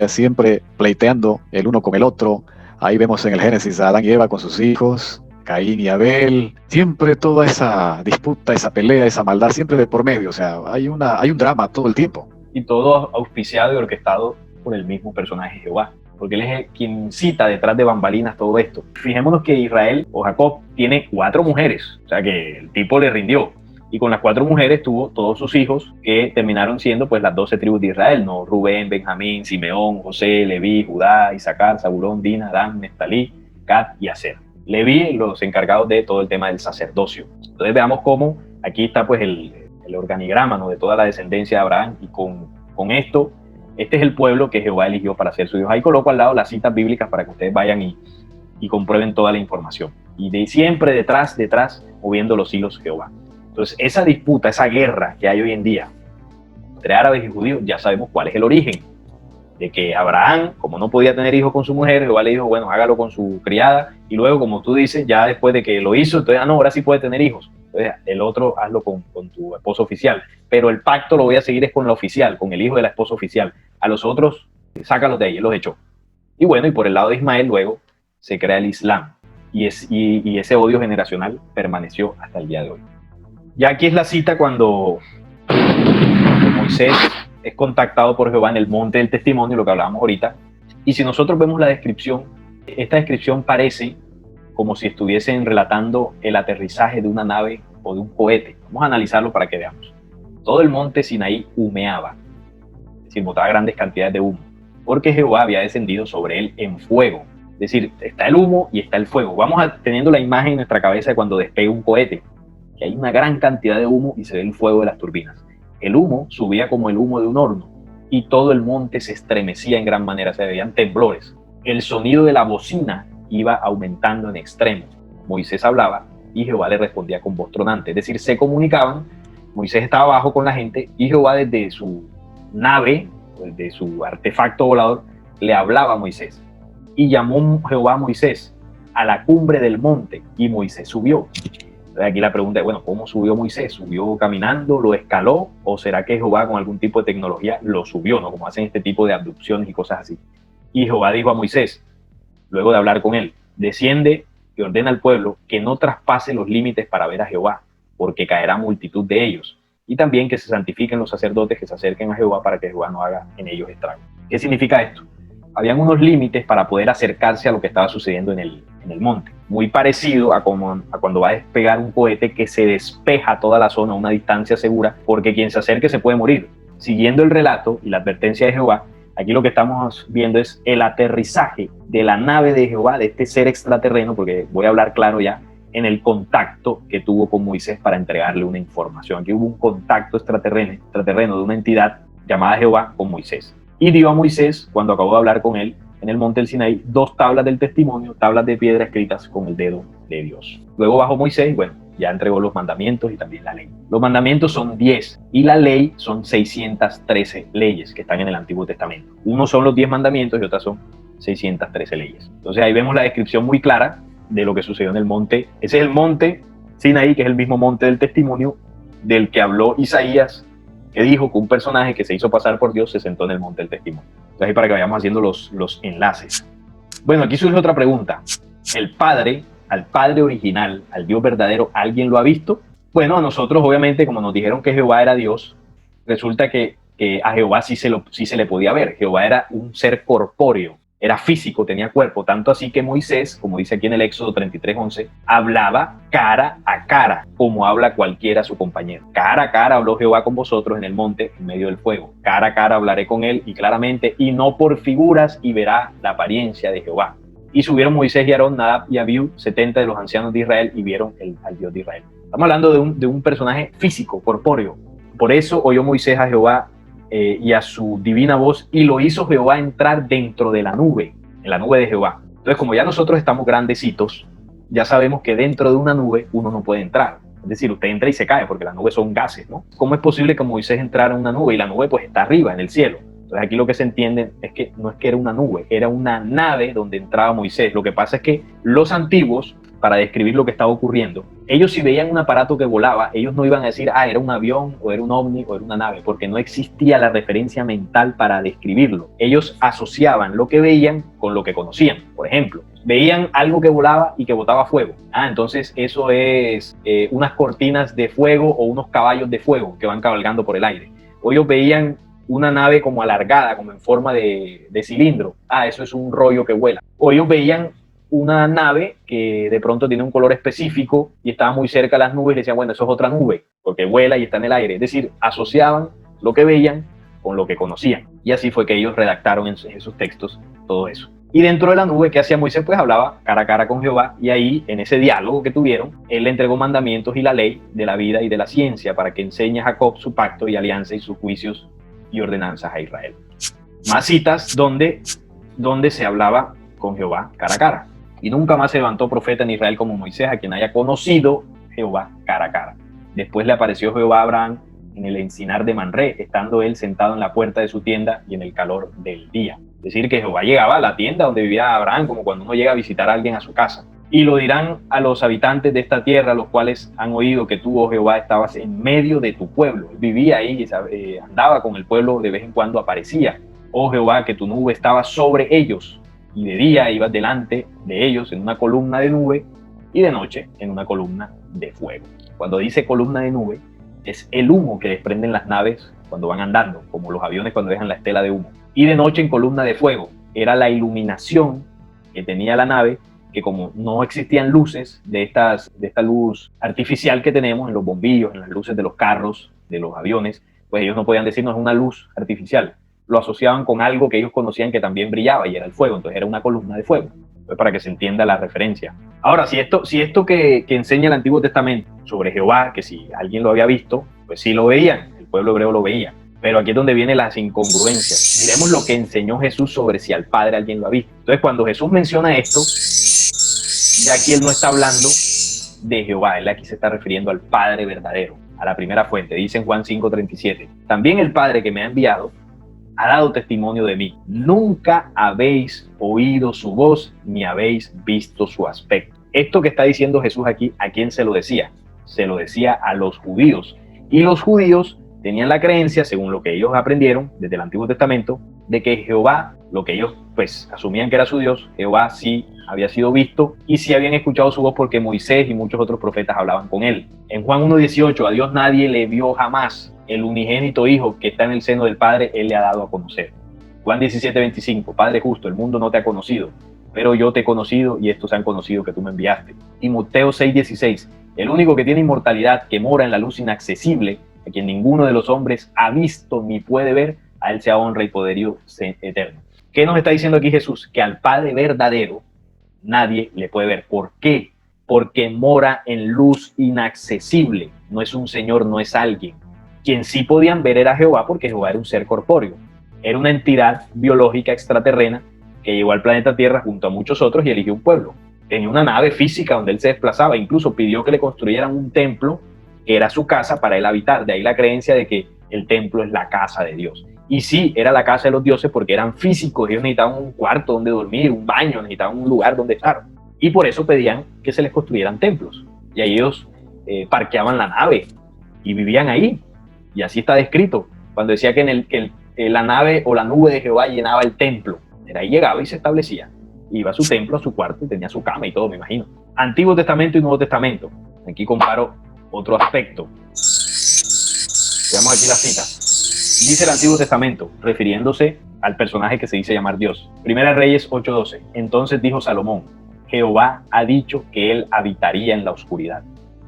siempre pleiteando el uno con el otro. Ahí vemos en el Génesis a Adán y Eva con sus hijos, Caín y Abel, siempre toda esa disputa, esa pelea, esa maldad, siempre de por medio, o sea, hay un drama todo el tiempo. Y todo auspiciado y orquestado por el mismo personaje Jehová, porque él es quien cita detrás de bambalinas todo esto. Fijémonos que Israel o Jacob tiene 4 mujeres, o sea que el tipo le rindió. Y con las 4 mujeres tuvo todos sus hijos que terminaron siendo pues las 12 tribus de Israel, ¿no? Rubén, Benjamín, Simeón, José, Leví, Judá, Isaacar, Zabulón, Dina, Dan, Neftalí, Gad y Aser. Leví, los encargados de todo el tema del sacerdocio. Entonces veamos cómo aquí está pues el organigrama, ¿no?, de toda la descendencia de Abraham, y con esto, este es el pueblo que Jehová eligió para ser su Dios. Ahí coloco al lado las citas bíblicas para que ustedes vayan y comprueben toda la información. Y de siempre detrás, moviendo los hilos Jehová. Entonces, esa disputa, esa guerra que hay hoy en día entre árabes y judíos, ya sabemos cuál es el origen. De que Abraham, como no podía tener hijos con su mujer, Jehová le dijo, bueno, hágalo con su criada, y luego, como tú dices, ya después de que lo hizo, entonces, no, ahora sí puede tener hijos. Entonces, el otro hazlo con tu esposo oficial, pero el pacto lo voy a seguir es con la oficial, con el hijo de la esposa oficial. A los otros, sácalos de ahí, él los echó. Y bueno, y por el lado de Ismael, luego se crea el Islam, y ese odio generacional permaneció hasta el día de hoy. Ya aquí es la cita cuando Moisés es contactado por Jehová en el monte del testimonio, lo que hablábamos ahorita. Y si nosotros vemos la descripción, esta descripción parece como si estuviesen relatando el aterrizaje de una nave o de un cohete. Vamos a analizarlo para que veamos. Todo el monte Sinaí humeaba, es decir, botaba grandes cantidades de humo, porque Jehová había descendido sobre él en fuego. Es decir, está el humo y está el fuego. Vamos teniendo la imagen en nuestra cabeza de cuando despega un cohete, que hay una gran cantidad de humo y se ve el fuego de las turbinas. El humo subía como el humo de un horno y todo el monte se estremecía en gran manera, se veían temblores. El sonido de la bocina iba aumentando en extremo. Moisés hablaba y Jehová le respondía con voz tronante, es decir, se comunicaban. Moisés estaba abajo con la gente y Jehová desde su nave, desde su artefacto volador, le hablaba a Moisés. Y llamó Jehová a Moisés a la cumbre del monte y Moisés subió. Aquí la pregunta es, bueno, ¿cómo subió Moisés? ¿Subió caminando, lo escaló? ¿O será que Jehová con algún tipo de tecnología lo subió, ¿no? Como hacen este tipo de abducciones y cosas así. Y Jehová dijo a Moisés, luego de hablar con él, desciende y ordena al pueblo que no traspase los límites para ver a Jehová, porque caerá multitud de ellos. Y también que se santifiquen los sacerdotes que se acerquen a Jehová para que Jehová no haga en ellos estrago. ¿Qué significa esto? Habían unos límites para poder acercarse a lo que estaba sucediendo en el monte. Muy parecido a cuando va a despegar un cohete que se despeja toda la zona a una distancia segura, porque quien se acerque se puede morir. Siguiendo el relato y la advertencia de Jehová, aquí lo que estamos viendo es el aterrizaje de la nave de Jehová, de este ser extraterreno, porque voy a hablar claro ya, en el contacto que tuvo con Moisés para entregarle una información. Aquí hubo un contacto extraterreno de una entidad llamada Jehová con Moisés. Y dio a Moisés, cuando acabó de hablar con él, en el monte del Sinaí, 2 tablas del testimonio, tablas de piedra escritas con el dedo de Dios. Luego bajó Moisés, bueno, ya entregó los mandamientos y también la ley. Los mandamientos son 10 y la ley son 613 leyes que están en el Antiguo Testamento. Unos son los 10 mandamientos y otras son 613 leyes. Entonces ahí vemos la descripción muy clara de lo que sucedió en el monte. Ese es el monte Sinaí, que es el mismo monte del testimonio del que habló Isaías, que dijo que un personaje que se hizo pasar por Dios se sentó en el monte del testimonio. Entonces ahí para que vayamos haciendo los enlaces. Bueno, aquí surge otra pregunta. Al Padre original, al Dios verdadero, ¿alguien lo ha visto? Bueno, a nosotros obviamente, como nos dijeron que Jehová era Dios, resulta que a Jehová sí se le podía ver. Jehová era un ser corpóreo, era físico, tenía cuerpo, tanto así que Moisés, como dice aquí en el Éxodo 33:11, hablaba cara a cara, como habla cualquiera a su compañero. Cara a cara habló Jehová con vosotros en el monte, en medio del fuego. Cara a cara hablaré con él y claramente, y no por figuras, y verá la apariencia de Jehová. Y subieron Moisés y Aarón, Nadab y Abiú, 70 de los ancianos de Israel, y vieron al Dios de Israel. Estamos hablando de un personaje físico, corpóreo. Por eso oyó Moisés a Jehová y a su divina voz, y lo hizo Jehová entrar dentro de la nube, en la nube de Jehová. Entonces, como ya nosotros estamos grandecitos, ya sabemos que dentro de una nube uno no puede entrar. Es decir, usted entra y se cae, porque las nubes son gases, ¿no? ¿Cómo es posible que Moisés entrara en una nube? Y la nube pues está arriba, en el cielo. Entonces aquí lo que se entiende es que no es que era una nube, era una nave donde entraba Moisés. Lo que pasa es que los antiguos, para describir lo que estaba ocurriendo, ellos si veían un aparato que volaba, ellos no iban a decir, era un avión, o era un ovni, o era una nave, porque no existía la referencia mental para describirlo. Ellos asociaban lo que veían con lo que conocían. Por ejemplo, veían algo que volaba y que botaba fuego. Entonces eso es unas cortinas de fuego o unos caballos de fuego que van cabalgando por el aire. O ellos veían una nave como alargada, como en forma de cilindro. Eso es un rollo que vuela. O ellos veían una nave que de pronto tiene un color específico y estaba muy cerca de las nubes y decían, bueno, eso es otra nube, porque vuela y está en el aire. Es decir, asociaban lo que veían con lo que conocían. Y así fue que ellos redactaron en sus textos todo eso. Y dentro de la nube, ¿qué hacía Moisés? Pues hablaba cara a cara con Jehová, y ahí, en ese diálogo que tuvieron, él le entregó mandamientos y la ley de la vida y de la ciencia para que enseñe a Jacob su pacto y alianza y sus juicios y ordenanzas a Israel. Más citas donde se hablaba con Jehová cara a cara. Y nunca más se levantó profeta en Israel como Moisés, a quien haya conocido Jehová cara a cara. Después le apareció Jehová a Abraham en el encinar de Manré, estando él sentado en la puerta de su tienda y en el calor del día. Es decir, que Jehová llegaba a la tienda donde vivía Abraham, como cuando uno llega a visitar a alguien a su casa. Y lo dirán a los habitantes de esta tierra, los cuales han oído que tú, oh Jehová, estabas en medio de tu pueblo. Él vivía ahí, andaba con el pueblo, de vez en cuando aparecía. Oh Jehová, que tu nube estaba sobre ellos, y de día ibas delante de ellos en una columna de nube, y de noche en una columna de fuego. Cuando dice columna de nube, es el humo que desprenden las naves cuando van andando, como los aviones cuando dejan la estela de humo. Y de noche en columna de fuego, era la iluminación que tenía la nave, que como no existían luces de esta luz artificial que tenemos en los bombillos, en las luces de los carros, de los aviones, pues ellos no podían decirnos una luz artificial. Lo asociaban con algo que ellos conocían que también brillaba, y era el fuego. Entonces era una columna de fuego, pues para que se entienda la referencia. Ahora, si esto que enseña el Antiguo Testamento sobre Jehová, que si alguien lo había visto, pues sí lo veían, el pueblo hebreo lo veía. Pero aquí es donde vienen las incongruencias. Miremos lo que enseñó Jesús sobre si al Padre alguien lo ha visto. Entonces, cuando Jesús menciona esto, ya aquí él no está hablando de Jehová, él aquí se está refiriendo al Padre verdadero, a la primera fuente. Dice en Juan 5:37, también el Padre que me ha enviado ha dado testimonio de mí. Nunca habéis oído su voz, ni habéis visto su aspecto. Esto que está diciendo Jesús aquí, ¿a quién se lo decía? Se lo decía a los judíos. Y los judíos tenían la creencia, según lo que ellos aprendieron desde el Antiguo Testamento, de que Jehová, lo que ellos pues asumían que era su Dios, Jehová sí había sido visto y sí habían escuchado su voz porque Moisés y muchos otros profetas hablaban con él. En Juan 1:18, a Dios nadie le vio jamás, el unigénito Hijo que está en el seno del Padre, él le ha dado a conocer. Juan 17:25, Padre justo, el mundo no te ha conocido, pero yo te he conocido y estos han conocido que tú me enviaste. Timoteo 6:16, el único que tiene inmortalidad, que mora en la luz inaccesible, a quien ninguno de los hombres ha visto ni puede ver, a él sea honra y poderío eterno. ¿Qué nos está diciendo aquí Jesús? Que al Padre verdadero nadie le puede ver. ¿Por qué? Porque mora en luz inaccesible. No es un señor, no es alguien. Quien sí podían ver era Jehová, porque Jehová era un ser corpóreo. Era una entidad biológica extraterrena que llegó al planeta Tierra junto a muchos otros y eligió un pueblo. Tenía una nave física donde él se desplazaba. Incluso pidió que le construyeran un templo que era su casa para él habitar. De ahí la creencia de que el templo es la casa de Dios. Y sí, era la casa de los dioses porque eran físicos. Ellos necesitaban un cuarto donde dormir, un baño, necesitaban un lugar donde estar. Y por eso pedían que se les construyeran templos. Y ahí ellos parqueaban la nave y vivían ahí. Y así está descrito. Cuando decía que la nave o la nube de Jehová llenaba el templo. Era ahí llegaba y se establecía. Iba a su templo, a su cuarto y tenía su cama y todo, me imagino. Antiguo Testamento y Nuevo Testamento. Aquí comparo otro aspecto. Veamos aquí la cita. Dice el Antiguo Testamento, refiriéndose al personaje que se dice llamar Dios. Primera Reyes 8:12. Entonces dijo Salomón, Jehová ha dicho que él habitaría en la oscuridad.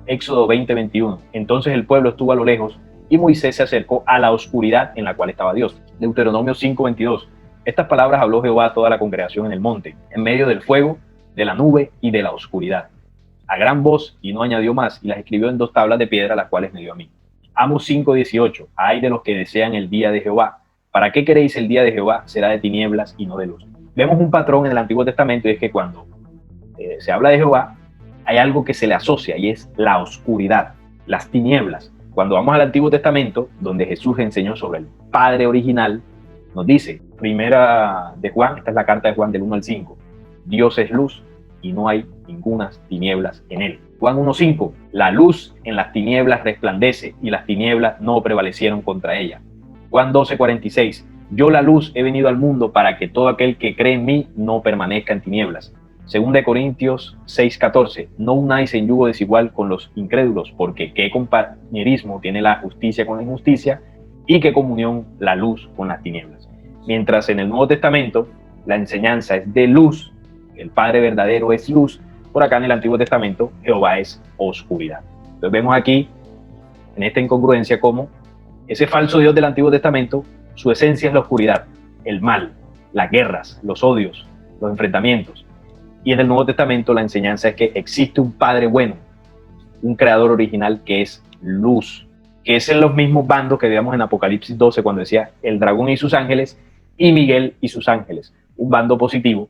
Éxodo 20:21. Entonces el pueblo estuvo a lo lejos y Moisés se acercó a la oscuridad en la cual estaba Dios. Deuteronomio 5:22. Estas palabras habló Jehová a toda la congregación en el monte, en medio del fuego, de la nube y de la oscuridad, a gran voz, y no añadió más, y las escribió en 2 tablas de piedra, las cuales me dio a mí. Amos 5:18. Ay de los que desean el día de Jehová. ¿Para qué queréis el día de Jehová? Será de tinieblas y no de luz. Vemos un patrón en el Antiguo Testamento, y es que cuando se habla de Jehová, hay algo que se le asocia, y es la oscuridad, las tinieblas. Cuando vamos al Antiguo Testamento, donde Jesús enseñó sobre el Padre original, nos dice, primera de Juan, esta es la carta de Juan del 1 al 5, Dios es luz, y no hay ninguna tinieblas en él. Juan 1:5, la luz en las tinieblas resplandece y las tinieblas no prevalecieron contra ella. Juan 12:46, yo la luz he venido al mundo para que todo aquel que cree en mí no permanezca en tinieblas. 2 Corintios 6:14, no unáis en yugo desigual con los incrédulos, porque qué compañerismo tiene la justicia con la injusticia y qué comunión la luz con las tinieblas. Mientras en el Nuevo Testamento la enseñanza es de luz, el Padre verdadero es luz, por acá en el Antiguo Testamento Jehová es oscuridad. Entonces vemos aquí en esta incongruencia cómo ese falso Dios del Antiguo Testamento, su esencia es la oscuridad, el mal, las guerras, los odios, los enfrentamientos. Y en el Nuevo Testamento la enseñanza es que existe un Padre bueno, un creador original que es luz, que es en los mismos bandos que veíamos en Apocalipsis 12 cuando decía el dragón y sus ángeles y Miguel y sus ángeles, un bando positivo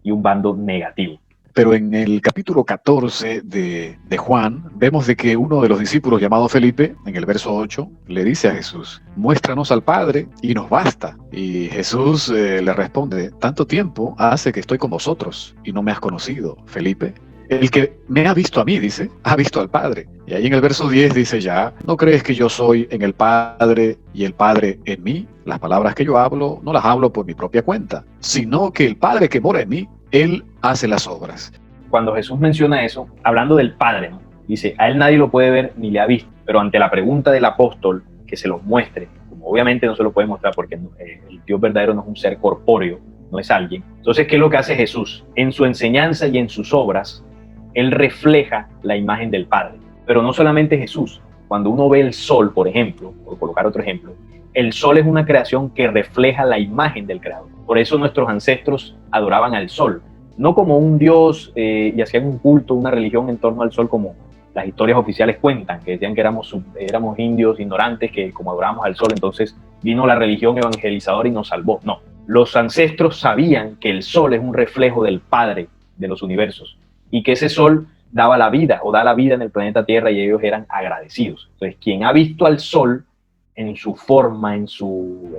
y un bando negativo. Pero en el capítulo 14 de Juan, vemos de que uno de los discípulos llamado Felipe, en el verso 8, le dice a Jesús, muéstranos al Padre y nos basta. Y Jesús le responde, tanto tiempo hace que estoy con vosotros y no me has conocido, Felipe. El que me ha visto a mí, dice, ha visto al Padre. Y ahí en el verso 10 dice ya, ¿no crees que yo soy en el Padre y el Padre en mí? Las palabras que yo hablo, no las hablo por mi propia cuenta, sino que el Padre que mora en mí, Él hace las obras. Cuando Jesús menciona eso, hablando del Padre, ¿no? Dice, a Él nadie lo puede ver ni le ha visto, pero ante la pregunta del apóstol, que se los muestre, como obviamente no se lo puede mostrar porque el Dios verdadero no es un ser corpóreo, no es alguien. Entonces, ¿qué es lo que hace Jesús? En su enseñanza y en sus obras, Él refleja la imagen del Padre. Pero no solamente Jesús. Cuando uno ve el sol, por ejemplo, por colocar otro ejemplo, el sol es una creación que refleja la imagen del Creador. Por eso nuestros ancestros adoraban al sol, no como un dios y hacían un culto, una religión en torno al sol como las historias oficiales cuentan, que decían que éramos indios ignorantes, que como adorábamos al sol, entonces vino la religión evangelizadora y nos salvó. No, los ancestros sabían que el sol es un reflejo del Padre de los universos y que ese sol daba la vida o da la vida en el planeta Tierra y ellos eran agradecidos. Entonces, quien ha visto al sol en su forma, en su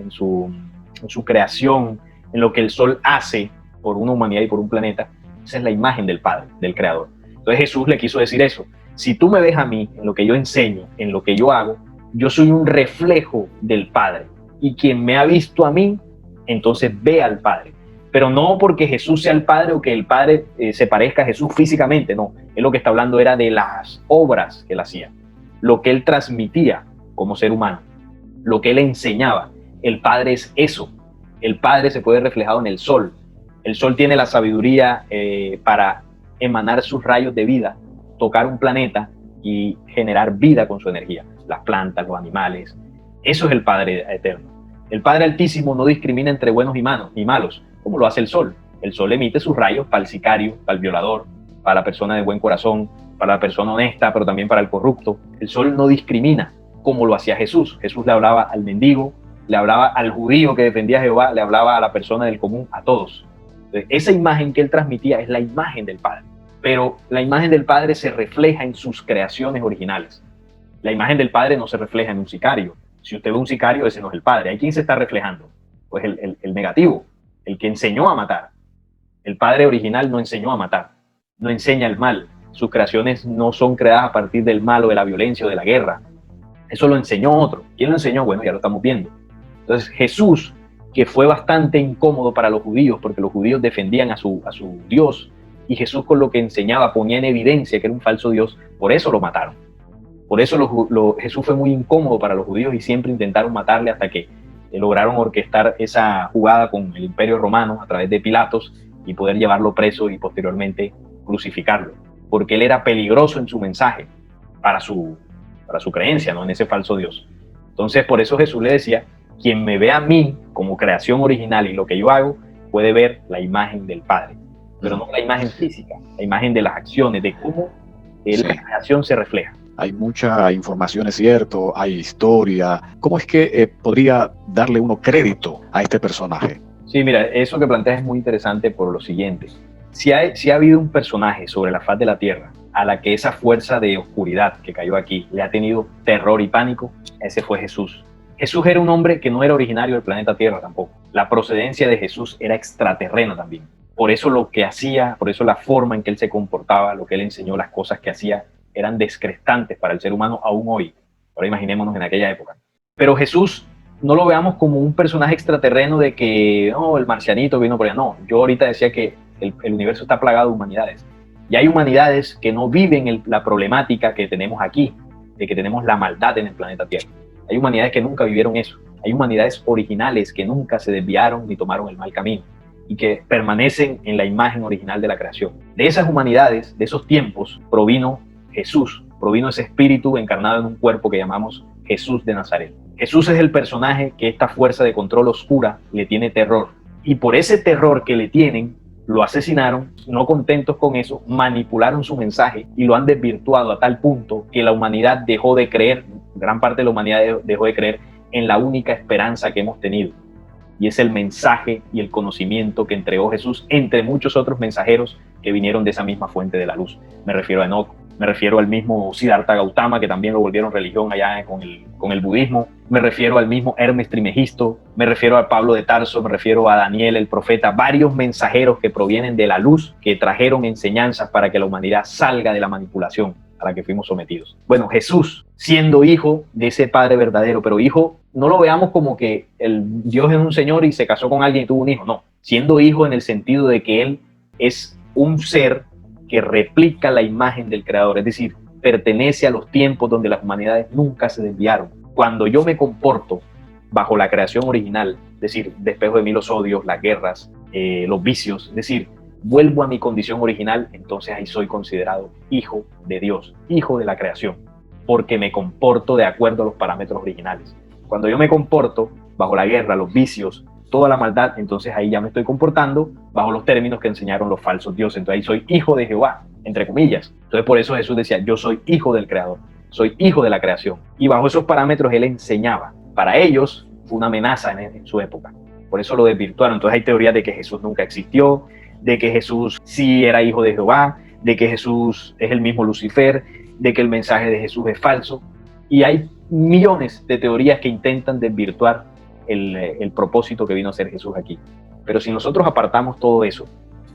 creación, en lo que el sol hace por una humanidad y por un planeta, esa es la imagen del Padre, del Creador. Entonces Jesús le quiso decir eso. Si tú me ves a mí, en lo que yo enseño, en lo que yo hago, yo soy un reflejo del Padre. Y quien me ha visto a mí, entonces ve al Padre. Pero no porque Jesús sea el Padre o que el Padre se parezca a Jesús físicamente, no. Él lo que está hablando era de las obras que él hacía, lo que él transmitía como ser humano, lo que él enseñaba. El Padre es eso. El Padre se puede reflejado en el sol. El sol tiene la sabiduría para emanar sus rayos de vida, tocar un planeta y generar vida con su energía. Las plantas, los animales. Eso es el Padre eterno. El Padre Altísimo no discrimina entre buenos y malos, como lo hace el sol. El sol emite sus rayos para el sicario, para el violador, para la persona de buen corazón, para la persona honesta, pero también para el corrupto. El sol no discrimina, como lo hacía Jesús. Jesús le hablaba al mendigo, le hablaba al judío que defendía a Jehová, le hablaba a la persona del común, a todos. Entonces, esa imagen que él transmitía es la imagen del Padre. Pero la imagen del Padre se refleja en sus creaciones originales. La imagen del Padre no se refleja en un sicario. Si usted ve un sicario, ese no es el Padre. ¿Hay quién se está reflejando? Pues el negativo, el que enseñó a matar. El Padre original no enseñó a matar, no enseña el mal. Sus creaciones no son creadas a partir del mal o de la violencia o de la guerra. Eso lo enseñó otro. ¿Quién lo enseñó? Bueno, ya lo estamos viendo. Entonces Jesús, que fue bastante incómodo para los judíos, porque los judíos defendían a su Dios, y Jesús con lo que enseñaba ponía en evidencia que era un falso Dios, por eso lo mataron. Por eso Jesús fue muy incómodo para los judíos y siempre intentaron matarle hasta que lograron orquestar esa jugada con el Imperio Romano a través de Pilatos y poder llevarlo preso y posteriormente crucificarlo, porque él era peligroso en su mensaje para su creencia, ¿no? En ese falso Dios. Entonces por eso Jesús le decía, quien me ve a mí como creación original y lo que yo hago, puede ver la imagen del Padre, pero no la imagen física, la imagen de las acciones, de cómo la creación se refleja. Hay mucha información, es cierto, hay historia. ¿Cómo es que podría darle uno crédito a este personaje? Sí, mira, eso que planteas es muy interesante por lo siguiente. Si ha habido un personaje sobre la faz de la Tierra a la que esa fuerza de oscuridad que cayó aquí le ha tenido terror y pánico, ese fue Jesús. Jesús era un hombre que no era originario del planeta Tierra tampoco. La procedencia de Jesús era extraterrena también. Por eso lo que hacía, por eso la forma en que él se comportaba, lo que él enseñó, las cosas que hacía, eran descrestantes para el ser humano aún hoy. Ahora imaginémonos en aquella época. Pero Jesús no lo veamos como un personaje extraterreno de que no, el marcianito vino por allá. No, yo ahorita decía que el universo está plagado de humanidades. Y hay humanidades que no viven la problemática que tenemos aquí, de que tenemos la maldad en el planeta Tierra. Hay humanidades que nunca vivieron eso. Hay humanidades originales que nunca se desviaron ni tomaron el mal camino y que permanecen en la imagen original de la creación. De esas humanidades, de esos tiempos, provino Jesús, provino ese espíritu encarnado en un cuerpo que llamamos Jesús de Nazaret. Jesús es el personaje que esta fuerza de control oscura le tiene terror. Y por ese terror que le tienen, lo asesinaron, no contentos con eso, manipularon su mensaje y lo han desvirtuado a tal punto que la humanidad dejó de creer, gran parte de la humanidad dejó de creer en la única esperanza que hemos tenido. Y es el mensaje y el conocimiento que entregó Jesús entre muchos otros mensajeros que vinieron de esa misma fuente de la luz. Me refiero a Enoch, me refiero al mismo Siddhartha Gautama, que también lo volvieron religión allá con el budismo, me refiero al mismo Hermes Trismegisto, me refiero a Pablo de Tarso, me refiero a Daniel el profeta, varios mensajeros que provienen de la luz, que trajeron enseñanzas para que la humanidad salga de la manipulación a la que fuimos sometidos. Bueno, Jesús, siendo hijo de ese Padre verdadero, pero hijo, no lo veamos como que Dios es un señor y se casó con alguien y tuvo un hijo, no. Siendo hijo en el sentido de que él es un ser que replica la imagen del Creador, es decir, pertenece a los tiempos donde las humanidades nunca se desviaron. Cuando yo me comporto bajo la creación original, es decir, despejo de mí los odios, las guerras, los vicios, es decir, vuelvo a mi condición original, entonces ahí soy considerado hijo de Dios, hijo de la creación, porque me comporto de acuerdo a los parámetros originales. Cuando yo me comporto bajo la guerra, los vicios, toda la maldad, entonces ahí ya me estoy comportando bajo los términos que enseñaron los falsos dioses. Entonces ahí soy hijo de Jehová, entre comillas. Entonces por eso Jesús decía, yo soy hijo del Creador, soy hijo de la creación. Y bajo esos parámetros él enseñaba. Para ellos fue una amenaza en su época. Por eso lo desvirtuaron. Entonces hay teorías de que Jesús nunca existió, de que Jesús sí era hijo de Jehová, de que Jesús es el mismo Lucifer, de que el mensaje de Jesús es falso. Y hay millones de teorías que intentan desvirtuar el propósito que vino a ser Jesús aquí. Pero si nosotros apartamos todo eso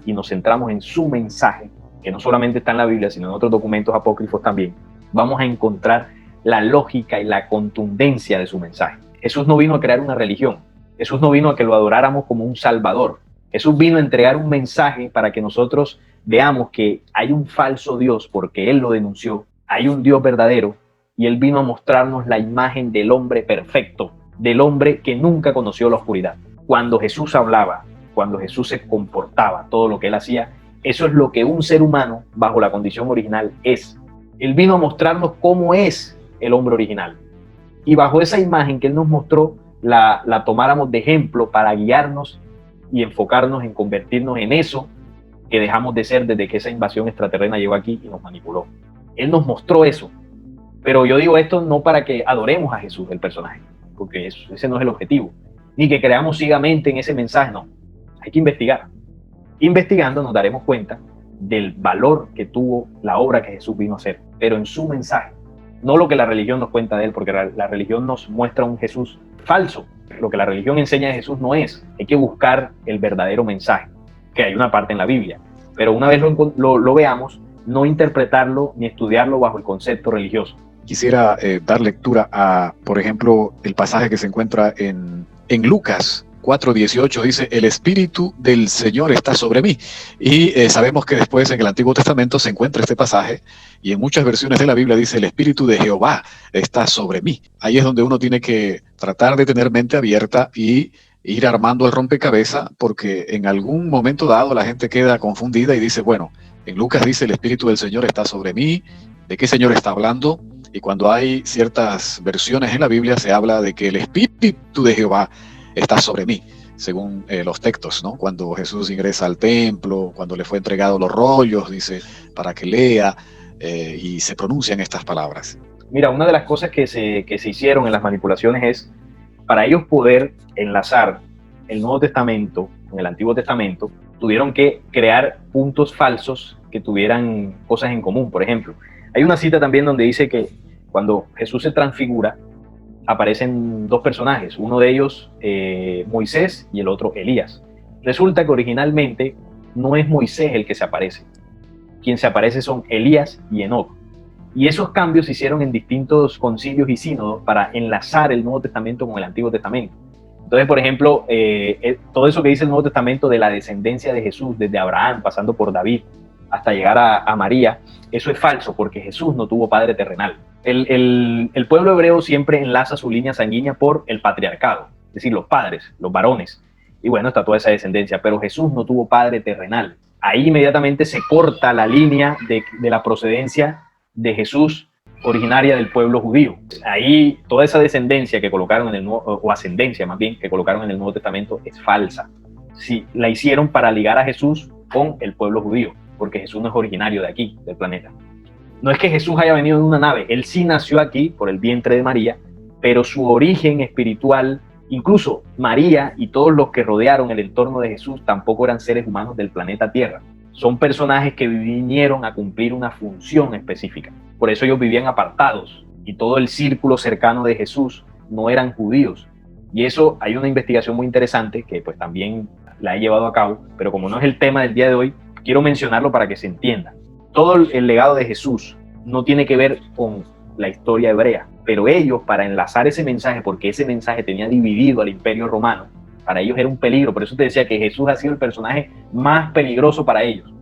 y nos centramos en su mensaje, que no solamente está en la Biblia, sino en otros documentos apócrifos también, vamos a encontrar la lógica y la contundencia de su mensaje. Jesús no vino a crear una religión, Jesús no vino a que lo adoráramos como un salvador, Jesús vino a entregar un mensaje para que nosotros veamos que hay un falso Dios porque Él lo denunció, hay un Dios verdadero y Él vino a mostrarnos la imagen del hombre perfecto, del hombre que nunca conoció la oscuridad. Cuando Jesús hablaba, cuando Jesús se comportaba, todo lo que Él hacía, eso es lo que un ser humano bajo la condición original es. Él vino a mostrarnos cómo es el hombre original. Y bajo esa imagen que Él nos mostró, la tomáramos de ejemplo para guiarnos y enfocarnos en convertirnos en eso que dejamos de ser desde que esa invasión extraterrena llegó aquí y nos manipuló. Él nos mostró eso. Pero yo digo esto no para que adoremos a Jesús, el personaje, porque ese no es el objetivo. Ni que creamos ciegamente en ese mensaje, no. Hay que investigar. Investigando nos daremos cuenta del valor que tuvo la obra que Jesús vino a hacer, pero en su mensaje. No lo que la religión nos cuenta de él, porque la religión nos muestra un Jesús falso. Lo que la religión enseña de Jesús no es. Hay que buscar el verdadero mensaje, que hay una parte en la Biblia. Pero una vez lo veamos, no interpretarlo ni estudiarlo bajo el concepto religioso. Quisiera dar lectura a, por ejemplo, el pasaje que se encuentra en Lucas 4:18, dice, el Espíritu del Señor está sobre mí. Y sabemos que después en el Antiguo Testamento se encuentra este pasaje y en muchas versiones de la Biblia dice, el Espíritu de Jehová está sobre mí. Ahí es donde uno tiene que tratar de tener mente abierta y ir armando el rompecabezas, porque en algún momento dado la gente queda confundida y dice, bueno, en Lucas dice, el Espíritu del Señor está sobre mí. ¿De qué Señor está hablando? Y cuando hay ciertas versiones en la Biblia se habla de que el Espíritu de Jehová está sobre mí, según los textos, ¿no? Cuando Jesús ingresa al templo, cuando le fue entregado los rollos, dice, para que lea, y se pronuncian estas palabras. Mira, una de las cosas que se hicieron en las manipulaciones es, para ellos poder enlazar el Nuevo Testamento con el Antiguo Testamento, tuvieron que crear puntos falsos que tuvieran cosas en común. Por ejemplo, hay una cita también donde dice que cuando Jesús se transfigura, aparecen dos personajes, uno de ellos Moisés y el otro Elías. Resulta que originalmente no es Moisés el que se aparece. Quien se aparece son Elías y Enoc. Y esos cambios se hicieron en distintos concilios y sínodos para enlazar el Nuevo Testamento con el Antiguo Testamento. Entonces, por ejemplo, todo eso que dice el Nuevo Testamento de la descendencia de Jesús, desde Abraham, pasando por David, hasta llegar a María, eso es falso, porque Jesús no tuvo padre terrenal. El pueblo hebreo siempre enlaza su línea sanguínea por el patriarcado, es decir, los padres, los varones. Y bueno, está toda esa descendencia, pero Jesús no tuvo padre terrenal. Ahí inmediatamente se corta la línea de la procedencia de Jesús originaria del pueblo judío. Ahí toda esa descendencia que colocaron en el Nuevo, o ascendencia más bien, que colocaron en el Nuevo Testamento es falsa. Sí, la hicieron para ligar a Jesús con el pueblo judío, porque Jesús no es originario de aquí, del planeta. No es que Jesús haya venido en una nave, él sí nació aquí por el vientre de María, pero su origen espiritual, incluso María y todos los que rodearon el entorno de Jesús tampoco eran seres humanos del planeta Tierra. Son personajes que vinieron a cumplir una función específica. Por eso ellos vivían apartados y todo el círculo cercano de Jesús no eran judíos. Y eso hay una investigación muy interesante que pues también la he llevado a cabo, pero como no es el tema del día de hoy, quiero mencionarlo para que se entienda. Todo el legado de Jesús no tiene que ver con la historia hebrea, pero ellos, para enlazar ese mensaje, porque ese mensaje tenía dividido al Imperio Romano, para ellos era un peligro. Por eso te decía que Jesús ha sido el personaje más peligroso para ellos,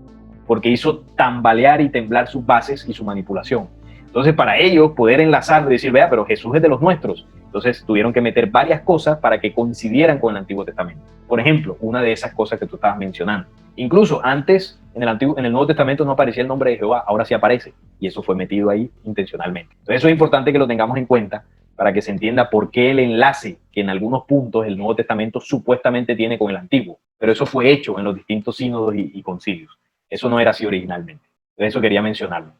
porque hizo tambalear y temblar sus bases y su manipulación. Entonces, para ellos poder enlazarlo y decir, vea, pero Jesús es de los nuestros, entonces tuvieron que meter varias cosas para que coincidieran con el Antiguo Testamento. Por ejemplo, una de esas cosas que tú estabas mencionando. Incluso antes, en el Nuevo Testamento no aparecía el nombre de Jehová, ahora sí aparece, y eso fue metido ahí intencionalmente. Entonces, eso es importante que lo tengamos en cuenta para que se entienda por qué el enlace que en algunos puntos el Nuevo Testamento supuestamente tiene con el Antiguo. Pero eso fue hecho en los distintos sínodos y concilios. Eso no era así originalmente. Entonces, eso quería mencionarlo.